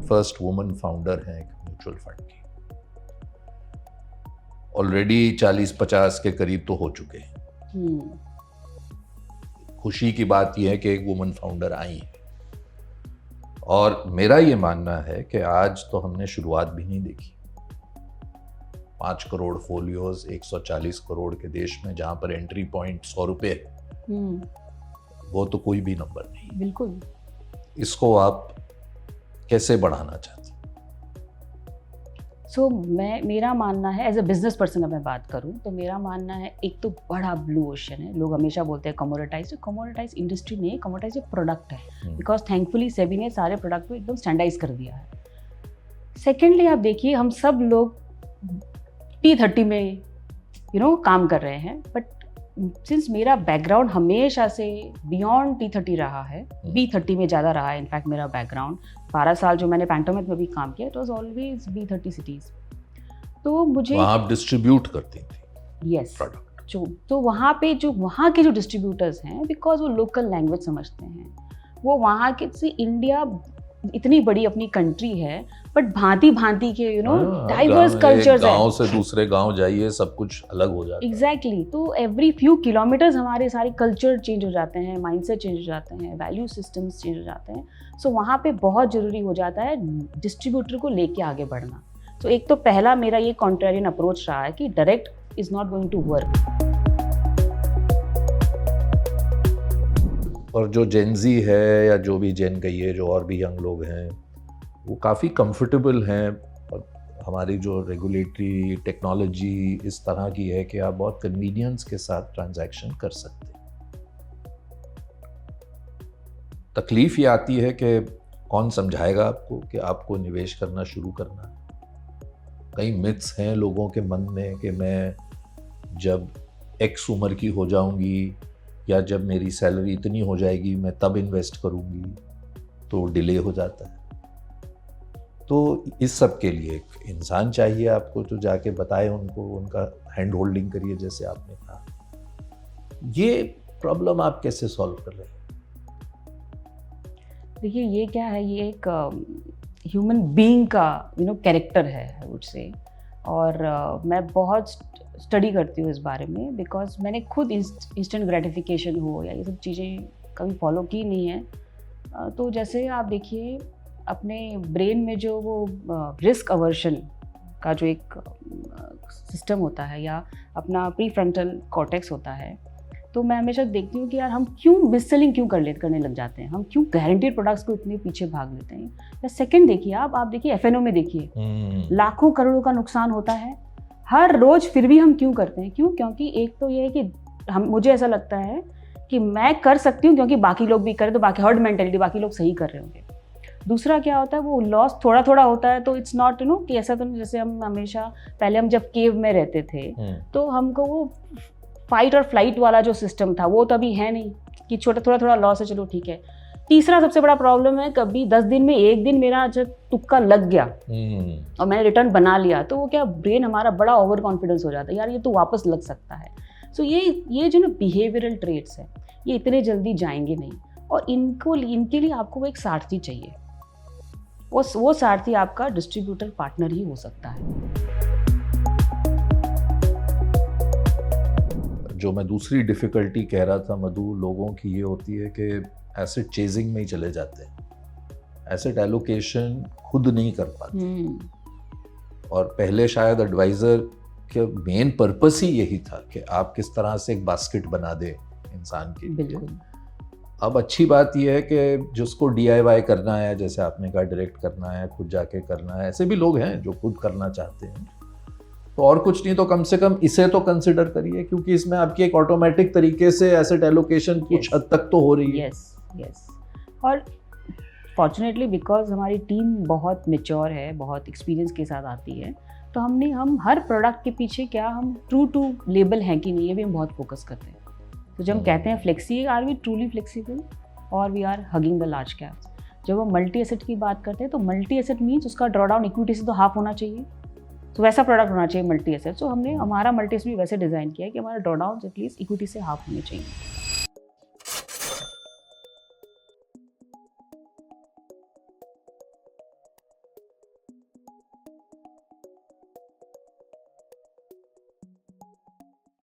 First woman founder हैं एक mutual fund की। ऑलरेडी 40-50 के करीब तो हो चुके हैं। खुशी की बात यह है कि एक वुमन फाउंडर आई है, और मेरा ये मानना है कि आज तो हमने शुरुआत भी नहीं देखी। 5 करोड़ फोलियोज 140 करोड़ के देश में, जहां पर एंट्री पॉइंट 100 रुपये है, वो तो कोई भी नंबर नहीं। बिल्कुल। इसको आप कैसे बढ़ाना चाहते हैं? मेरा मानना है, एज अ बिजनेस पर्सन अगर मैं बात करूं तो मेरा मानना है, एक तो बड़ा ब्लू ओशन है। लोग हमेशा बोलते हैं कमोडिटाइज इंडस्ट्री नहीं है, कमोडिटाइज प्रोडक्ट है। बिकॉज थैंकफुली सेबी ने सारे प्रोडक्ट को एकदम स्टैंडर्डाइज कर दिया है। सेकेंडली आप देखिए, हम सब लोग T30 में काम कर रहे हैं, बट सिंस मेरा बैकग्राउंड हमेशा से बियॉन्ड T30 रहा है, B30 में ज़्यादा रहा है। इनफैक्ट मेरा बैकग्राउंड 12 साल जो मैंने पैंटोमेथ में भी काम किया, it was always B30 cities. तो मुझे वहाँ आप डिस्ट्रीब्यूट करती थी यस प्रोडक्ट। तो वहाँ पे जो वहाँ के जो डिस्ट्रीब्यूटर्स हैं, बिकॉज वो लोकल लैंग्वेज समझते हैं, वो वहाँ के से इंडिया इतनी बड़ी अपनी कंट्री है, बट भांति भांति के डाइवर्स कल्चर्स है। गांव से दूसरे गांव जाइए, सब कुछ अलग हो जाता है। एग्जैक्टली। तो एवरी फ्यू किलोमीटर्स हमारे सारे कल्चर चेंज हो जाते हैं, माइंडसेट चेंज हो जाते हैं, वैल्यू सिस्टम्स चेंज हो जाते हैं। सो वहाँ पे बहुत ज़रूरी हो जाता है डिस्ट्रीब्यूटर को लेके आगे बढ़ना। तो एक तो पहला मेरा ये कॉन्ट्रेरियन अप्रोच रहा है कि direct is not going to work. और जो जेनजी है, या जो भी जेन कहिए, जो और भी यंग लोग हैं, वो काफ़ी कंफर्टेबल हैं। और हमारी जो रेगुलेटरी टेक्नोलॉजी इस तरह की है कि आप बहुत कन्वीनियंस के साथ ट्रांजैक्शन कर सकते हैं। तकलीफ ये आती है कि कौन समझाएगा आपको कि आपको निवेश करना शुरू करना है। कई मिथ्स हैं लोगों के मन में कि मैं जब एक्स उम्र की हो जाऊंगी, या जब मेरी सैलरी इतनी हो जाएगी, मैं तब इन्वेस्ट करूंगी, तो डिले हो जाता है। तो इस सब के लिए एक इंसान चाहिए आपको, जो जाके बताए उनको, उनका हैंड होल्डिंग करिए, जैसे आपने कहा। ये प्रॉब्लम आप कैसे सॉल्व कर रहे हैं? देखिए, ये क्या है, ये एक ह्यूमन बीइंग का कैरेक्टर है, आई वुड से। और मैं बहुत स्टडी करती हूँ इस बारे में, बिकॉज मैंने खुद इंस्टेंट ग्रेटिफिकेशन हो या ये सब चीज़ें कभी फॉलो की नहीं है। तो जैसे आप देखिए, अपने ब्रेन में जो वो रिस्क अवर्शन का जो एक सिस्टम होता है, या अपना प्री फ्रंटल कॉर्टेक्स होता है, तो मैं हमेशा देखती हूँ कि यार हम क्यों मिस सेलिंग क्यों करने लग जाते हैं, हम क्यों गारंटीड प्रोडक्ट्स को इतने पीछे भाग लेते हैं। या सेकंड देखिए, आप देखिए FNO में देखिए, लाखों करोड़ों का नुकसान होता है हर रोज, फिर भी हम क्यों करते हैं? क्योंकि एक तो ये है कि मुझे ऐसा लगता है कि मैं कर सकती हूँ क्योंकि बाकी लोग भी करें, तो बाकी हर्ड मेंटेलिटी, बाकी लोग सही कर रहे होंगे। दूसरा क्या होता है, वो लॉस थोड़ा थोड़ा होता है, तो इट्स नॉट कि ऐसा तो नहीं, जैसे हम हमेशा पहले हम जब केव में रहते थे, तो हमको वो फाइट और फ्लाइट वाला जो सिस्टम था, वो तो अभी है नहीं कि थोड़ा थोड़ा लॉस है, चलो ठीक है। तीसरा सबसे बड़ा प्रॉब्लम है, कभी 10 दिन में एक दिन मेरा जब तुक्का लग गया और मैंने रिटर्न बना लिया, तो वो क्या, ब्रेन हमारा बड़ा ओवर कॉन्फिडेंस हो जाता है, यार ये तो वापस लग सकता है। सो ये जो ना बिहेवियरल ट्रेट्स है, ये इतने जल्दी जाएंगे नहीं, और इनके लिए आपको वो एक सारथी चाहिए। वो सारथी आपका डिस्ट्रीब्यूटर पार्टनर ही हो सकता है। जो मैं दूसरी डिफ़िकल्टी कह रहा था मधु, लोगों की ये होती है कि एसेट चेजिंग में ही चले जाते हैं, एसेट एलोकेशन खुद नहीं कर पाते। और पहले शायद एडवाइज़र का मेन पर्पस ही यही था कि आप किस तरह से एक बास्केट बना दे इंसान के लिए। अब अच्छी बात यह है कि जिसको DIY करना है, जैसे आपने कहा डायरेक्ट करना है, खुद जाके करना है, ऐसे भी लोग हैं जो खुद करना चाहते हैं, तो और कुछ नहीं तो कम से कम इसे तो कंसिडर करिए, क्योंकि इसमें आपकी एक ऑटोमेटिक तरीके से एसेट एलोकेशन कुछ हद तक तो हो रही है। यस। और फॉर्चुनेटली बिकॉज हमारी टीम बहुत मैच्योर है, बहुत एक्सपीरियंस के साथ आती है, तो हम हर प्रोडक्ट के पीछे क्या हम ट्रू टू लेबल हैं कि नहीं, ये भी हम बहुत फोकस करते हैं। तो जब हम कहते हैं flexi, are we truly flexible और we are hugging the large caps. जब हम मल्टी एसेट की बात करते हैं, तो मल्टी एसेट मीन्स उसका ड्रॉडाउन इक्विटी से तो हाफ होना चाहिए, तो वैसा प्रोडक्ट होना चाहिए मल्टी एसेट। तो हमने हमारा मल्टी एसेट भी वैसे डिज़ाइन किया है कि हमारा ड्रॉडाउन एटलीस्ट इक्विटी से हाफ होने चाहिए।